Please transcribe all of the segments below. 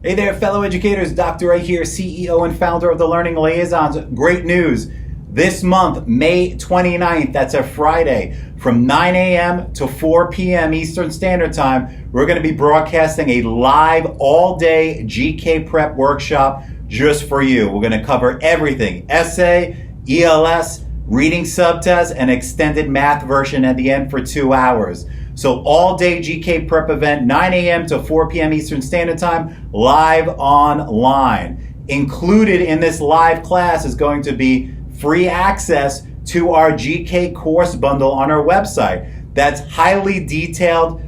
Hey there, fellow educators. Dr. A here, CEO and founder of the Learning Liaisons. Great news. This month, May 29th, that's a Friday, from 9 a.m. to 4 p.m. Eastern Standard Time, we're going to be broadcasting a live all-day GK prep workshop just for you. We're going to cover everything: essay, ELS, reading subtests, and extended math version at the end for 2 hours. So all-day GK prep event, 9 a.m. to 4 p.m. Eastern Standard Time, live online. Included in this live class is going to be free access to our GK course bundle on our website. That's highly detailed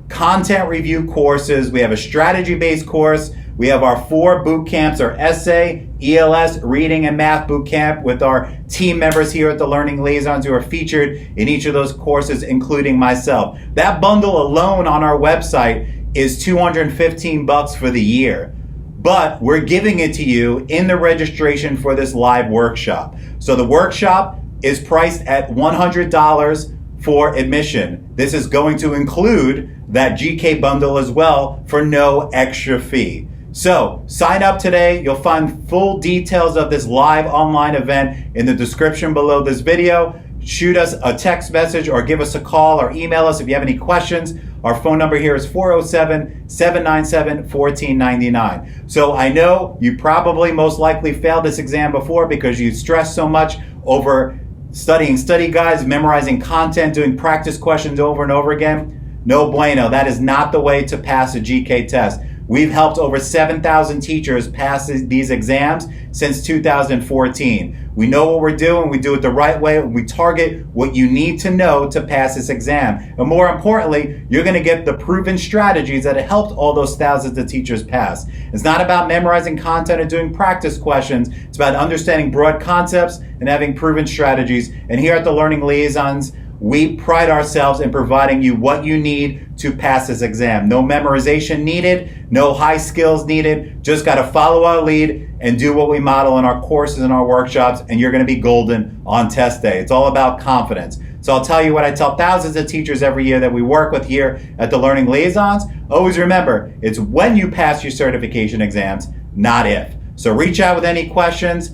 content review courses. We have a strategy-based course. We have our 4 boot camps, our essay, ELS, reading, and math boot camp with our team members here at the Learning Liaisons who are featured in each of those courses, including myself. That bundle alone on our website is $215 for the year. But we're giving it to you in the registration for this live workshop. So the workshop is priced at $100 for admission. This is going to include that GK bundle as well for no extra fee. So sign up today. You'll find full details of this live online event in the description below this video. Shoot us a text message or give us a call or email us if you have any questions. Our phone number here is 407-797-1499. So I know you probably most likely failed this exam before because you stressed so much over studying study guides, memorizing content, doing practice questions over and over again. No bueno. That is not the way to pass a GK test. We've helped over 7,000 teachers pass these exams since 2014. We know what we're doing. We do it the right way. We target what you need to know to pass this exam. And more importantly, you're going to get the proven strategies that have helped all those thousands of teachers pass. It's not about memorizing content or doing practice questions. It's about understanding broad concepts and having proven strategies. And here at the Learning Liaisons, we pride ourselves in providing you what you need to pass this exam. No memorization needed, no high skills needed. Just got to follow our lead and do what we model in our courses and our workshops, and you're going to be golden on test day. It's all about confidence. So I'll tell you what I tell thousands of teachers every year that we work with here at the Learning Liaisons. Always remember, it's when you pass your certification exams, not if. So reach out with any questions.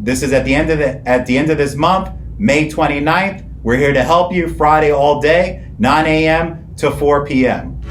This is at the end of this month, May 29th. We're here to help you Friday all day, 9 a.m. to 4 p.m.